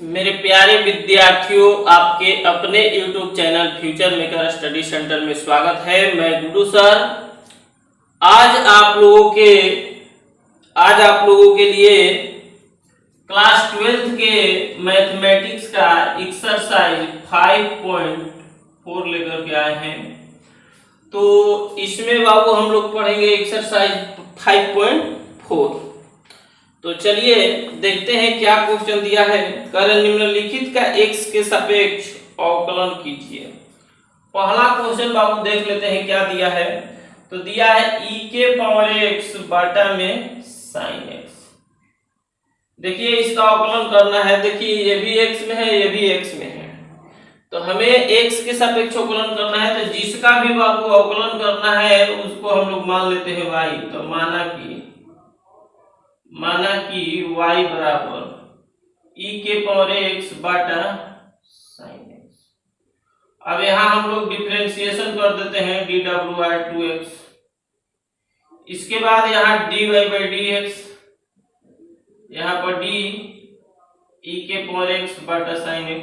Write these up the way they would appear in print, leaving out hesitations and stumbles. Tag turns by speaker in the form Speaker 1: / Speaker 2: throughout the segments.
Speaker 1: मेरे प्यारे विद्यार्थियों, आपके अपने YouTube channel future maker study centre में स्वागत है। मैं गुरु सर। आज आप लोगों के लिए क्लास 12th के मैथमेटिक्स का एक्सरसाइज 5.4 लेकर के आए हैं। तो इसमें बाबू हम लोग पढ़ेंगे एक्सरसाइज 5.4। तो चलिए देखते हैं क्या क्वेश्चन दिया है। कर निम्नलिखित का x के सापेक्ष अवकलन कीजिए। पहला क्वेश्चन बाबू देख लेते हैं क्या दिया है। तो दिया है e के पावर x बटा में sin x। देखिए इसका अवकलन करना है। देखिए ये भी x में है, ये भी x में है, तो हमें x के सापेक्ष अवकलन करना है। तो जिसका भी बाबू अवकलन करना है उसको हम लोग मान लेते हैं y। तो माना कि y बराबर e के पावर x बटा sin x। अब यहां हम लोग डिफरेंशिएशन कर देते हैं dw/2x। इसके बाद यहां dy/dx, यहां पर d e के पावर x बटा sin x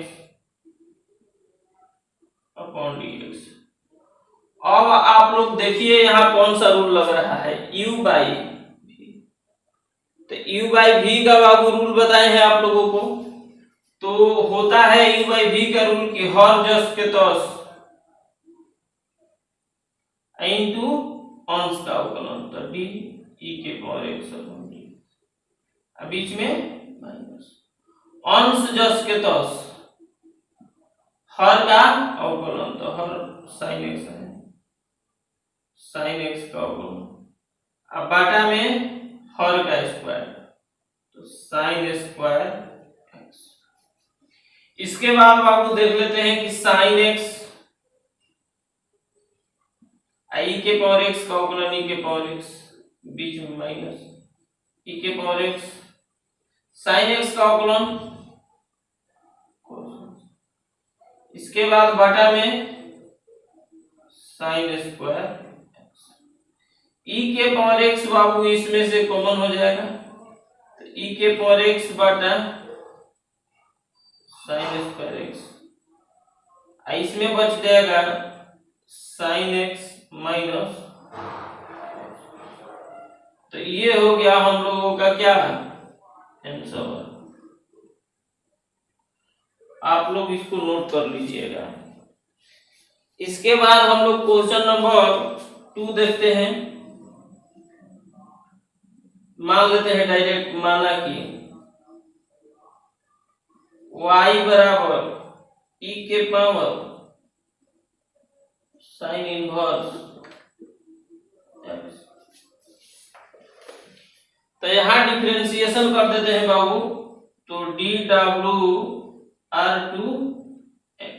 Speaker 1: अपॉन dx। अब आप लोग देखिए यहां कौन सा रूल लग रहा है, u/v। तो u/v का बाबू रूल बताए हैं आप लोगों को। तो होता है u/v का रूल कि हर जस के तस इनटू अंश का अवकलन। तो d e के पावर x अपॉन d, अब बीच में माइनस अंश जस के तस हर का अवकलन। तो हर sin x है, sin x का अवकलन। अब बाटा में हर का स्क्वायर, तो sin स्क्वायर x। इसके बाद बाबू देख लेते हैं कि sin x i के पावर x का अवकलन e के पावर x, बीच में माइनस e के पावर x sin x का अवकलन। इसके बाद बटा में sin स्क्वायर x। e के पावर x बाबू इसमें से कॉमन हो जाएगा, तो e के पावर x बटा sin स्क्वायर x। इसमें बच जाएगा sin x माइनस। तो ये हो गया हम लोगों का क्या आंसर। आप लोग इसको नोट कर लीजिएगा। इसके बाद हम लोग क्वेश्चन नंबर 2 देखते हैं। मान लेते हैं डायरेक्ट, माना कि y बराबर e के पावर sin इनवर्स x। तो यहां डिफरेंशिएशन कर देते हैं बाबू। तो dw/2x।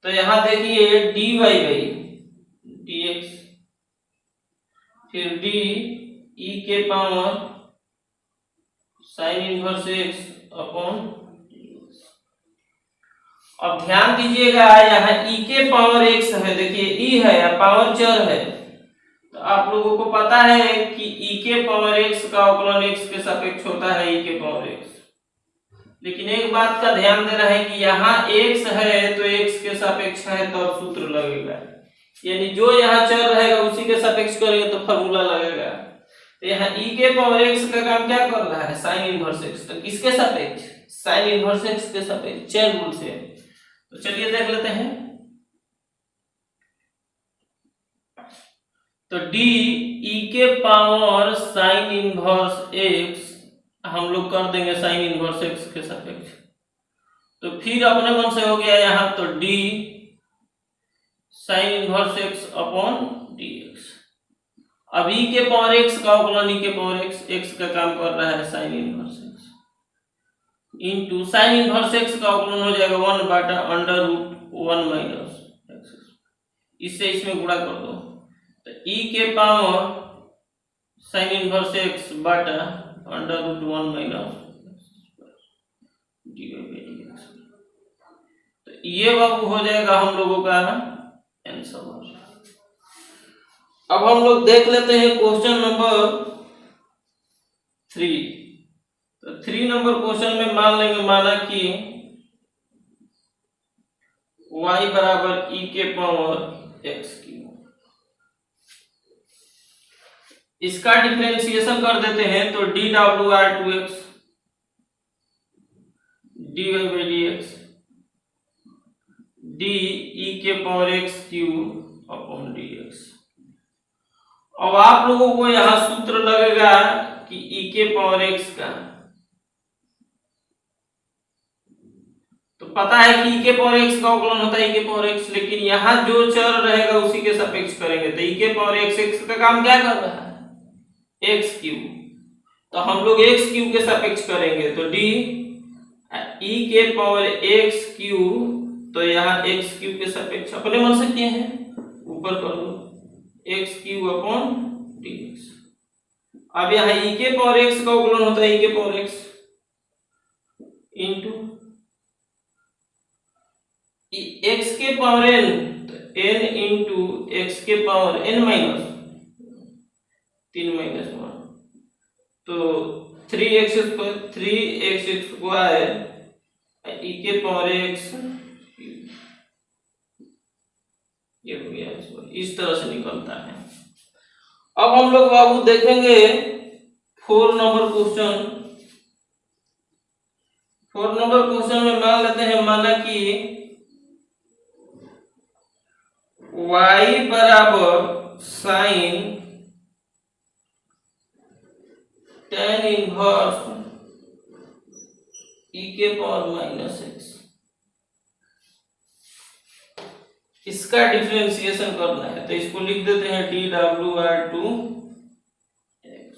Speaker 1: तो यहां देखिए dy/dx, फिर d e के power sin inverse x upon. अब ध्यान दीजिएगा यहाँ e के पावर x है, देखिए e है या पावर चर है। तो आप लोगों को पता है कि e के पावर x का अवकलन x के सापेक्ष होता है e के पावर x। लेकिन एक बात का ध्यान देना है कि यहाँ x है तो x के सापेक्ष है तो सूत्र लगेगा, यानी जो यहाँ चर रहेगा उसी के सापेक्ष करेंगे तो फॉर्मूला लगेगा। तो यहाँ e के पावर x का काम क्या कर रहा है, sin इनवर्स x। तो किसके सापेक्ष, sin इनवर्स x के सापेक्ष, चर रूल से। तो चलिए देख लेते हैं। तो d e के पावर sin इनवर्स x हम लोग कर देंगे sin इनवर्स x के सापेक्ष। तो फिर अपने मन से हो गया यहाँ, तो d sin inverse x upon dx। अब e के पावर x का अवकलन e के पावर x का काम कर रहा है sin inverse x into sin inverse x का अवकलन हो जाएगा 1 बटा √1 माइनस x। इससे इसमें गुणा कर दो, तो e के पावर sin इनवर्स x बटा √1 माइनस dy/dx। तो ये बाबू हो जाएगा हम लोगों का आंसर। अब हम लोग देख लेते हैं क्वेश्चन नंबर 3। तो 3 नंबर क्वेश्चन में मान लेंगे, माना कि y बराबर e के पावर x क्यूब, इसका डिफरेंशिएशन कर देते हैं तो dwr2x dy by dx d e के power x cube upon dx। अब आप लोगों को यहां सूत्र लगेगा कि e के पावर x का, तो पता है कि e के पावर x का अवकलन होता है e के पावर x, लेकिन यहां जो चर रहेगा उसी के सापेक्ष करेंगे। तो e के पावर x का काम क्या कर रहा है, x क्यूब, तो हम लोग x क्यूब के सापेक्ष करेंगे। तो d e के पावर x क्यूब, तो यहाँ x क्यूब के सापेक्ष अपने मन से किए हैं, ऊपर कर दो x क्यूब अपॉन dx। अब यहाँ e के पावर x का अवकलन होता है e के पावर x इंटू x के पावर n, तो n इंटू x के पावर n माइनस 3 माइनस 1, तो 3x स्क्वायर e के पावर x, ये हो गया। इस तरह से निकलता है। अब हम लोग बाबू देखेंगे 4 नंबर क्वेश्चन। 4 नंबर क्वेश्चन में मान लेते हैं, माना कि y बराबर साइन tan इनवर्स e के पावर माइनस x, इसका डिफरेंशिएशन करना है। तो इसको लिख देते हैं dwr2x।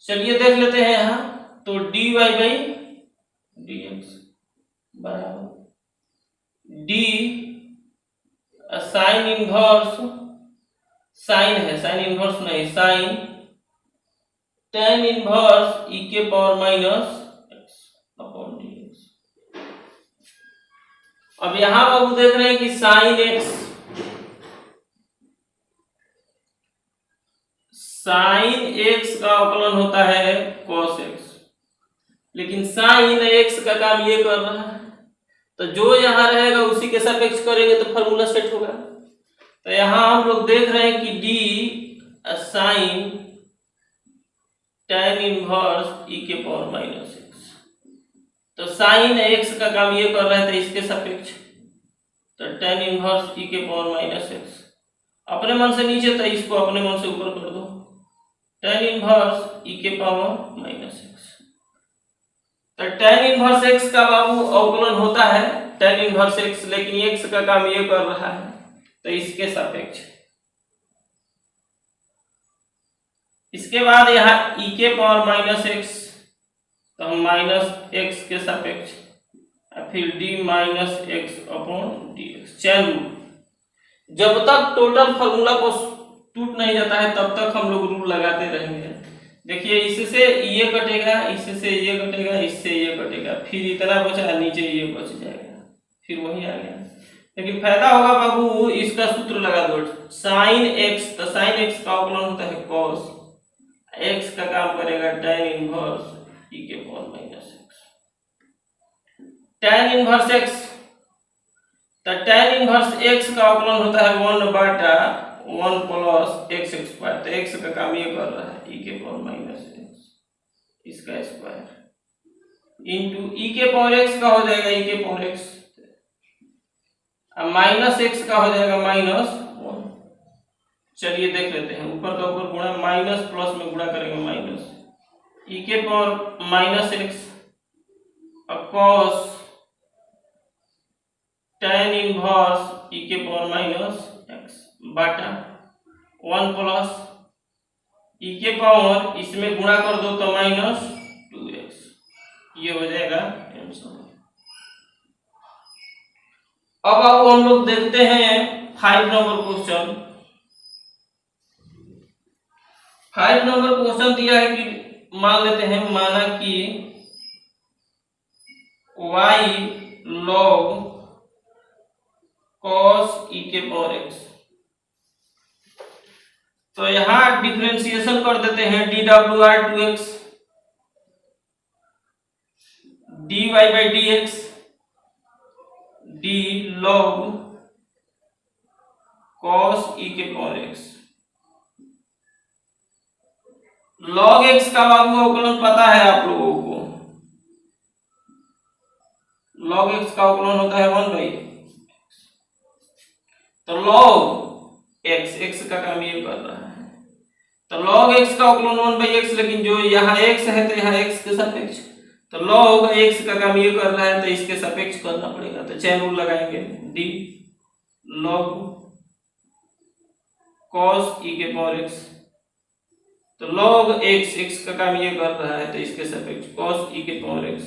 Speaker 1: चलिए देख लेते हैं यहां, तो dy by dx बराबर d साइन इनवर्स, साइन है, साइन इनवर्स नहीं, साइन tan इनवर्स e के power minus x upon dx। अब यहां बाबू देख रहे हैं कि साइन x, साइन x का अवकलन होता है cos x, लेकिन साइन x का काम ये कर रहा है, तो जो यहां रहेगा उसी के सापेक्ष करेंगे तो फार्मूला सेट होगा। तो यहां हम लोग देख रहे हैं कि d sine tan inverse e के पावर माइनस x, तो साइन x का काम ये कर रहा है, तो इसके सापेक्ष, तो tan इनवर्स e के पावर माइनस x अपने मन से नीचे, तो इसको अपने मन से ऊपर कर दो, tan इनवर्स e के पावर माइनस x। तो tan इनवर्स x का बाबू अवकलन होता है tan इनवर्स x, लेकिन x का काम ये कर रहा है, तो इसके सापेक्ष। इसके बाद यहाँ e के पावर माइनस x, तो हम माइनस x के सापेक्ष, फिर d minus x upon dx। Chain rule, जब तक टोटल फार्मूला को टूट नहीं जाता है तब तक हम लोग रूल लगाते रहेंगे। देखिए इससे ये कटेगा, इससे ये कटेगा, इससे ये कटेगा, फिर इतना बचा, नीचे ये बच जाएगा, फिर वही आ गया। लेकिन फायदा होगा बाबू, इसका सूत्र लगा दो, साइन x, तो साइन x का अवकलन होता है cos x, का काम करेगा tan इनवर्स e के power minus x। tan inverse x, तो tan इनवर्स x का अवकलन होता है 1/1 प्लस x स्क्वायर, तो x का काम ये कर रहा है e के पावर माइनस x, इसका स्क्वायर इंटू e के पावर x का हो जाएगा e के पावर x, अब माइनस x का हो जाएगा माइनस 1। चलिए देख लेते हैं, ऊपर का ऊपर गुणा, माइनस प्लस में गुणा करेंगे, माइनस e के power minus x cos tan inverse e के पावर माइनस x बटा 1 प्लस e के पावर, इसमें गुणा कर दो तो माइनस 2x, ये हो जाएगा आंसर। अब आओ हम लोग देखते हैं 5 नंबर क्वेश्चन। 5 नंबर क्वेश्चन दिया है कि मान लेते हैं, माना कि y log cos e के पावर x, तो यहां डिफरेंशिएशन कर देते हैं dwr2x dy by D x D log cos ई के पावर एक्स। लॉग एक्स का बाबू अवकलन पता है आप लोगों को, लॉग एक्स का अवकलन होता है 1/x। तो लॉग एक्स, एक्स का काम ये कर रहा है, तो log x का अवकलन 1/x, लेकिन जो यहाँ x है तो यहाँ x के सापेक्ष, तो log x का काम ये कर रहा है तो इसके सापेक्ष करना पड़ेगा। तो चैन रूल लगाएंगे, d log cos e के पावर x, तो log x, x का काम ये कर रहा है तो इसके सापेक्ष cos e के पावर x,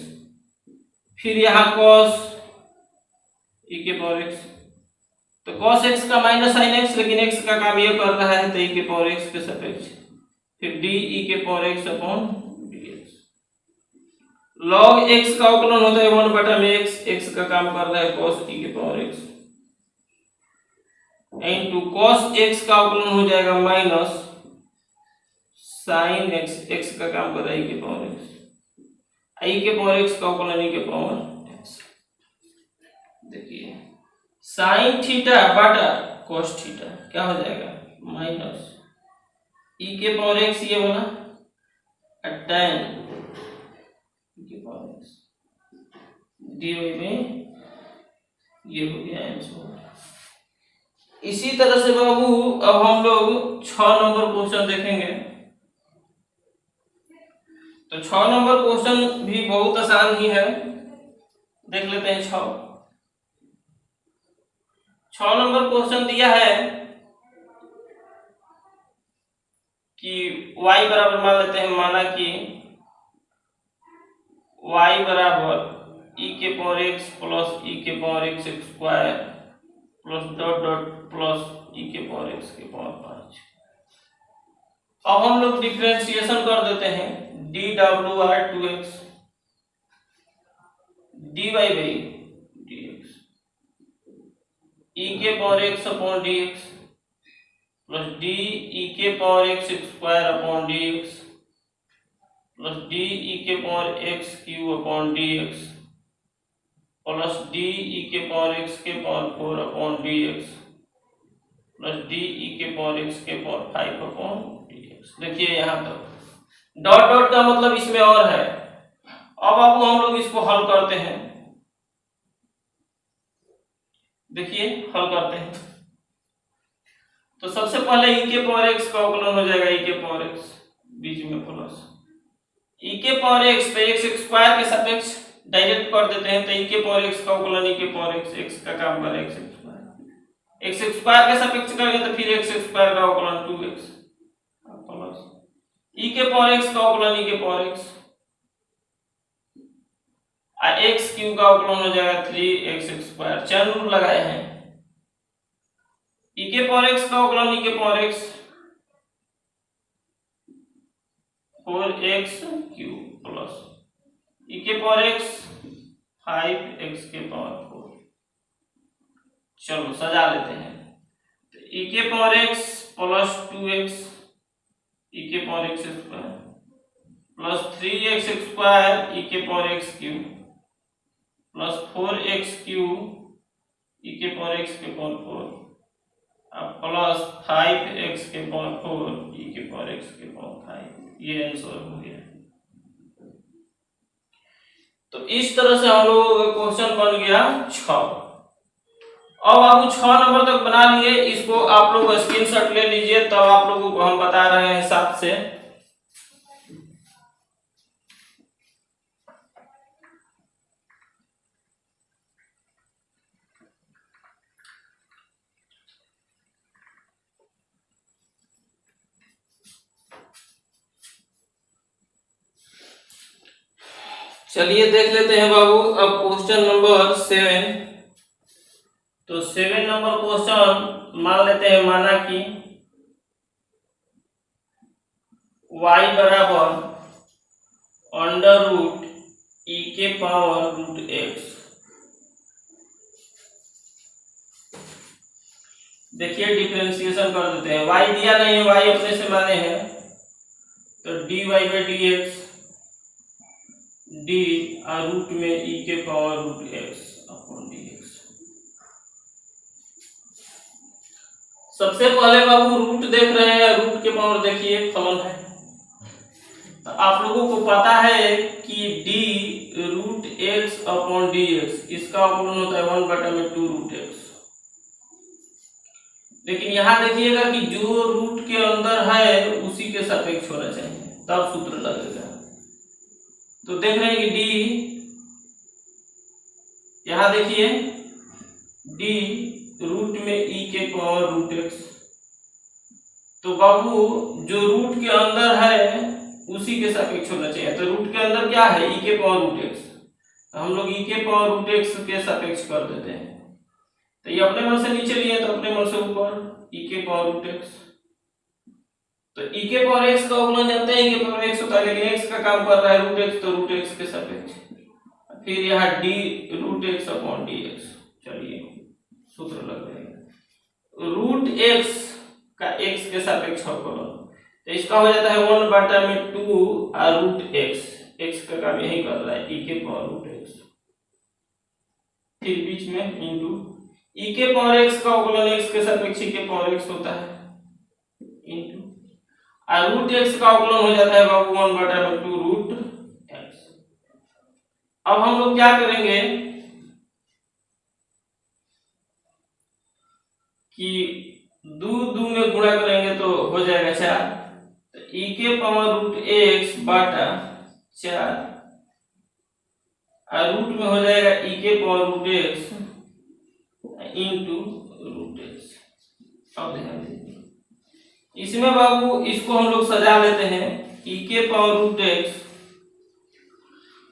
Speaker 1: फिर यहाँ cos e के पावर x, तो cos x का माइनस साइन x, लेकिन x का काम ये कर रहा है तो e के पावर x के सापेक्ष, फिर d e के power x upon dx। log x का अवकलन होता है 1/x, x का काम कर रहा है cos e के power x, into cos x का अवकलन हो जाएगा माइनस साइन x, x का काम कर रहा है e के पावर x, i के पावर x का अवकलन e के पावर x। देखिए साइन थीटा बटा cos थीटा क्या हो जाएगा, माइनस e के पावर x ये वाला tan e के पावर x dy में ये हो गया आंसर। इसी तरह से बाबू अब हम लोग 6 नंबर क्वेश्चन देखेंगे। तो 6 नंबर क्वेश्चन भी बहुत आसान ही है, देख लेते हैं। 6 नंबर क्वेश्चन दिया है कि y बराबर मान लेते हैं, माना कि y बराबर e के पावर x प्लस e के power x square plus dot dot plus e के पावर x के पावर 5। अब हम लोग डिफरेंशिएशन कर देते हैं, dwr2x dy by dx e के power x upon dx plus d e के power x square upon dx plus d e के power x cube upon dx plus d e के पावर x के power 4 upon dx plus d e के power x के power 5 upon dx। देखिए यहाँ तक dot dot का मतलब इसमें और है। अब आपको हम लोग इसको हल करते हैं, देखिए हल करते हैं। तो सबसे पहले e के पावर x का अवकलन हो जाएगा e के पावर x, बीच में प्लस e के पावर x पे x स्क्वायर के सापेक्ष डायरेक्ट कर देते हैं, तो e के पावर x का अवकलन e के पावर x, x का काम करें x स्क्वायर के सापेक्ष करेंगे तो फिर x स्क्वायर का अवकलन 2x प्लस e के पावर x का अवकलन e के पावर x x क्यूब का अवकलन हो जाएगा 3x स्क्वायर। चैन रूल लगाए हैं, e के पावर x का अवकलन e के power x 4x cube plus e के पावर x 5x के पावर 4। चलो सजा लेते हैं, तो e के power x plus 2x e के power x square plus 3x square e के power x cube plus 4x cube e के पावर x के पावर 4 प्लस 5x के पावर 4 e के पावर x के पावर 5। ये आंसर हो गया। तो इस तरह से हम लोगों का क्वेश्चन बन गया 6। अब आप 6 नंबर तक बना लिए, इसको आप लोग स्क्रीनशॉट ले लीजिए, तब आप लोगों को हम बता रहे हैं 7 से। चलिए देख लेते हैं बाबू अब क्वेश्चन नंबर 7। तो 7 नंबर क्वेश्चन मान लेते हैं, माना कि y बराबर अंडर रूट e के पावर रूट x। देखिए डिफरेंशिएशन कर देते हैं, y दिया नहीं है, y अपने से माने हैं, तो dy बाई dx डी और रूट में ई के power root X upon D X. सबसे पहले बाबू रूट देख रहे हैं, रूट के पावर देखिए फलन है। तो आप लोगों को पता है कि D root X upon D X, इसका अपॉन होता है 1/2 रूट एक्स। लेकिन यहां देखिएगा कि जो रूट के अंदर है उसी के सापेक्ष होना चाहिए, तब सूत्र लगेगा। तो देख रहे हैं कि डी, यहां देखिए डी रूट में ई के पावर रूट एक्स। तो बाबू जो रूट के अंदर है उसी के सापेक्ष होना चाहिए। तो रूट के अंदर क्या है, ई के पावर रूट एक्स, तो हम लोग ई के पावर रूट एक्स के सापेक्ष कर देते हैं। तो ये अपने मन से नीचे लिए तो अपने मन से ऊपर ई के पावर रूट एक्स। तो ई के पावर एक्स का अवकलन जानते हैं, ई के पावर एक्स होता है, लेकिन एक्स का काम कर रहा है रूट एक्स, तो रूट एक्स के सापेक्ष। फिर यहाँ D root X upon D X. चलिए सूत्र लग जाएगा, रूट एक्स का एक्स के सापेक्ष अवकलन, तो इसका हो जाता है 1/2 और रूट एक्स, एक्स का काम यही कर रहा है, ई के पावर रूट एक्स। फिर बीच में इंटू ई के पावर एक्स का अवकलन एक्स के सापेक्ष ई के पावर एक्स होता है, इंटू और रूट एक्स का अवकलन हो जाता है बाबू 1/2 रूट एक्स। अब हम लोग क्या करेंगे कि दो में गुणा करेंगे तो हो जाएगा 4, तो ई के पावर रूट एक्स बटा 4 और रूट में हो जाएगा ई के power root X into root X. अब ध्यान दीजिए, इसमें बाबू इसको हम लोग सजा लेते हैं ई के पावर रूट एक्स।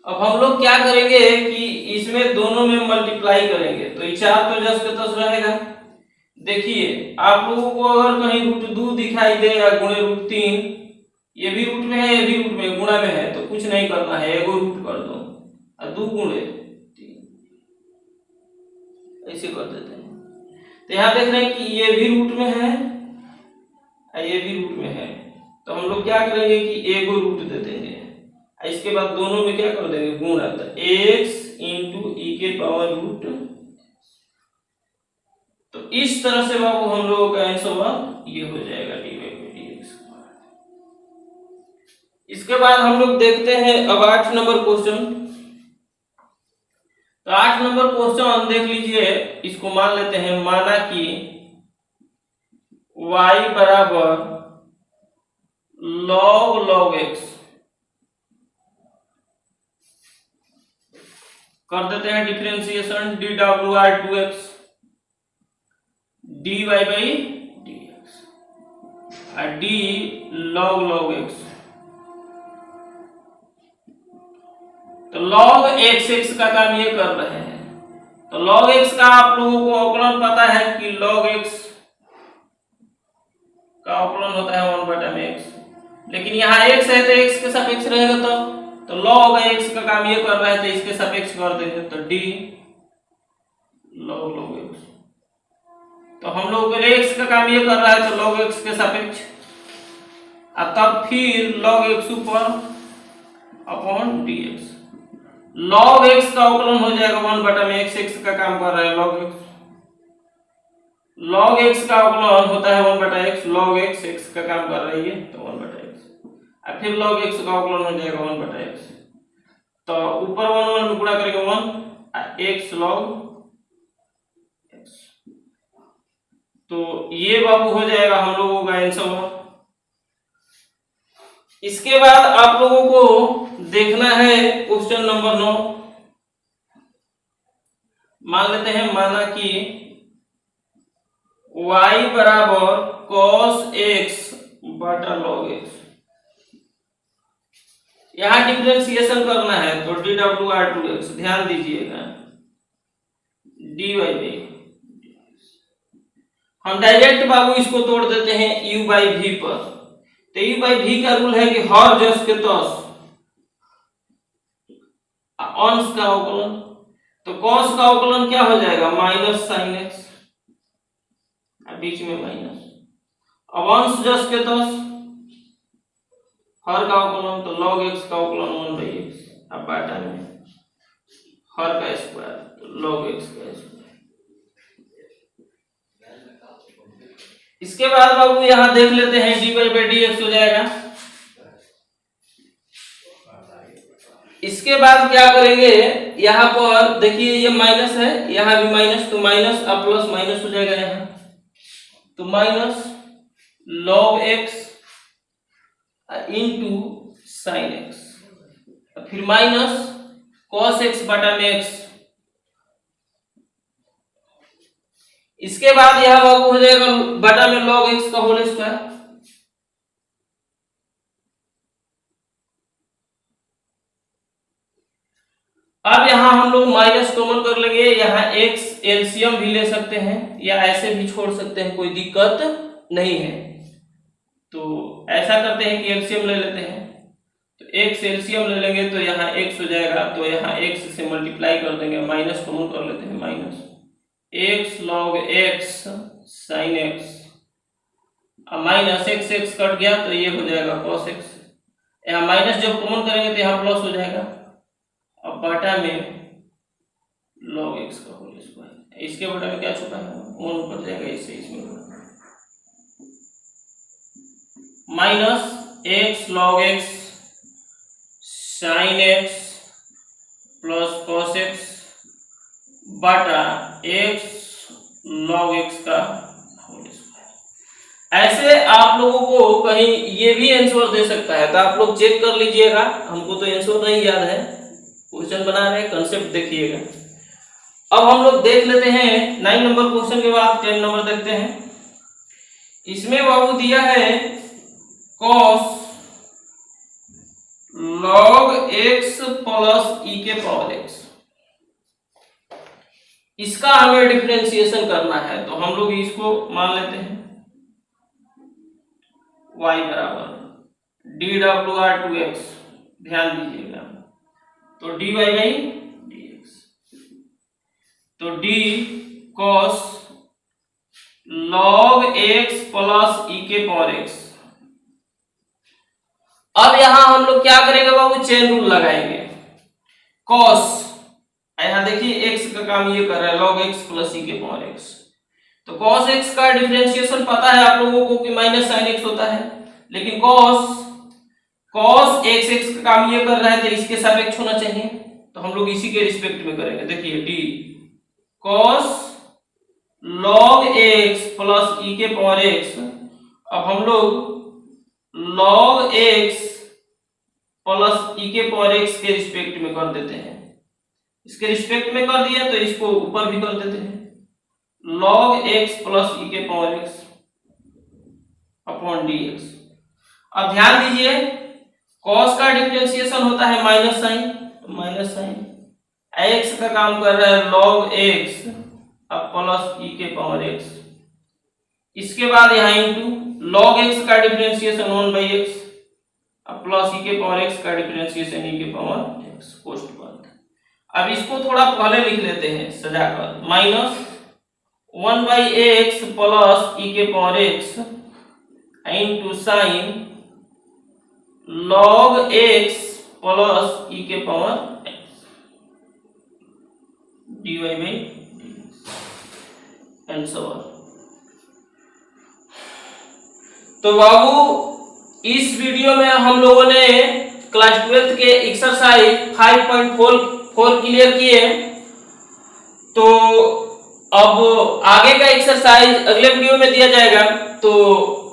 Speaker 1: अब हम लोग क्या करेंगे कि इसमें दोनों में मल्टीप्लाई करेंगे, तो ये 4 तो जस के तस रहेगा। देखिए आप लोगों को अगर कहीं रूट 2 दिखाई दे या गुणे रूट 3, ये भी रूट में है ये भी रूट में गुणा में है, तो कुछ नहीं करना है, एगो रूट कर दो और 2 गुणे 3 ऐसे कर देते हैं। तो यहाँ देख रहे हैं कि ये भी रूट में है और ये भी रूट में है, तो हम लोग क्या करेंगे कि एगो रूट दे देंगे, इसके बाद दोनों में क्या कर देंगे गुणा, तो x इंटू ई के पावर रूट। तो इस तरह से बाबू हम लोगों का आंसर ये हो जाएगा dy/dx। इसके बाद हम लोग देखते हैं अब 8 नंबर क्वेश्चन। तो 8 नंबर क्वेश्चन देख लीजिए, इसको मान लेते हैं, माना कि y बराबर log x, कर देते हैं डिफरेंशिएशन dw/2x dy/dx और d log x। तो log x का काम ये कर रहे हैं, तो log x का आप लोगों को अवकलन पता है कि log x का अवकलन होता है 1/x, लेकिन यहाँ x है तो x के सापेक्ष रहेगा, तो log x का काम ये कर रहा है, तो इसके सापेक्ष कर देंगे, तो d log x। तो हम लोग को x का काम ये कर रहा है, तो log x के सापेक्ष, और तब फिर log x ऊपर अपॉन dx। log x का अवकलन हो जाएगा 1/x, x का काम कर रहा है log x, log x का अवकलन होता है 1/x, log x x का काम कर रही है तो 1/x, और फिर log x का अवकलन हो जाएगा 1/x। तो ऊपर 1 में गुणा करेंगे 1 x log x। तो ये बाबू हो जाएगा हम लोगों का आंसर। इसके बाद आप लोगों को देखना है क्वेश्चन नंबर 9। मान लेते हैं, माना कि y बराबर cos x बटा log x, यहां डिफरेंशिएशन करना है, तो dw/2x, ध्यान दीजिएगा, dy/dx। हम डायरेक्ट बाबू इसको तोड़ देते हैं u/v पर। तो u/v का रूल है कि हर जस के तस अंश का अवकलन, तो cos का अवकलन क्या हो जाएगा माइनस sin x, बीच में माइनस, अब अंश जस के तस हर का अवकलन, तो log x का अवकलन 1/x। अब बाटा में हर का स्क्वायर तो log x का स्क्वायर। इसके बाद बाबू यहाँ देख लेते हैं dy by dx हो जाएगा। इसके बाद क्या करेंगे, यहाँ पर देखिए ये माइनस है, यहाँ भी माइनस, तो माइनस अब प्लस माइनस हो जाएगा यहाँ, तो minus log x into sine x, फिर माइनस cos x बटा में x। इसके बाद यह बाबू हो जाएगा बटा में log x का होल स्क्वायर। अब यहां हम लोग माइनस कॉमन कर लेंगे, यहाँ x एलसीएम भी ले सकते हैं या ऐसे भी छोड़ सकते हैं, कोई दिक्कत नहीं है। तो ऐसा करते हैं कि एलसीएम ले लेते हैं, तो x एलसीएम ले लेंगे तो यहाँ x हो जाएगा, तो यहाँ x से मल्टीप्लाई कर देंगे, माइनस कॉमन कर लेते हैं, minus x log x sin x, अब माइनस x कट गया तो ये हो जाएगा cos x, यहाँ माइनस जब कॉमन करेंगे तो यहाँ प्लस हो जाएगा, अब बटा में log x का होल स्क्वायर। इसके बटा में क्या छुपा है, 1 ऊपर जाएगा, इससे इसमें minus x log x sin x plus cos x बटा x log x का होल स्क्वायर। ऐसे आप लोगों को कहीं ये भी आंसर दे सकता है, तो आप लोग चेक कर लीजिएगा, हमको तो आंसर नहीं याद है, क्वेश्चन बना रहे हैं, कंसेप्ट देखिएगा। अब हम लोग देख लेते हैं 9 नंबर क्वेश्चन के बाद 10 नंबर देखते हैं। इसमें बाबू दिया है cos log x plus e के पावर x, इसका हमें डिफरेंशिएशन करना है, तो हम लोग इसको मान लेते हैं y बराबर dwr2x, ध्यान दीजिएगा, तो dy by dx, तो d cos log x plus e के पावर x। अब यहां हम लोग क्या करेंगे बाबू, चेन रूल लगाएंगे। cos, यहाँ देखिए x का काम ये कर रहा है, log x प्लस e के पावर x, तो cos x का डिफरेंशिएशन पता है आप लोगों को कि माइनस sin x होता है, लेकिन cos x का काम ये कर रहा है, तो इसके सापेक्ष होना चाहिए, तो हम लोग इसी के रिस्पेक्ट में करेंगे। देखिए d cos log x plus e के पावर x, अब हम लोग log x प्लस e के पावर x के रिस्पेक्ट में कर देते हैं, इसके रिस्पेक्ट में कर दिया तो इसको ऊपर भी कर देते हैं, log x प्लस e के पावर x अपॉन dx। अब ध्यान दीजिए cos का डिफरेंशिएशन होता है माइनस साइन, तो माइनस साइन, x का काम कर रहा है log x अब प्लस e के पावर x, इसके बाद यहाँ इंटू log x का डिफरेंशिएशन 1 by x अब प्लस e के पावर x का डिफरेंशिएशन e के पावर x पोस्ट बंद। अब इसको थोड़ा पहले लिख लेते हैं सजाकर, minus 1 by x plus e के power x into sine log x plus e के power x dy by dx and so on. तो बाबू इस वीडियो में हम लोगों ने क्लास 12 के एक्सरसाइज 5.4 क्लियर किए, तो अब आगे का एक्सरसाइज अगले वीडियो में दिया जाएगा। तो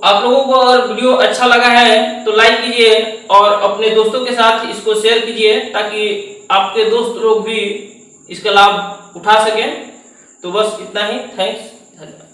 Speaker 1: आप लोगों को अगर वीडियो अच्छा लगा है तो लाइक कीजिए और अपने दोस्तों के साथ इसको शेयर कीजिए, ताकि आपके दोस्त लोग भी इसका लाभ उठा सकें। तो बस इतना ही, थैंक्स, धन्यवाद।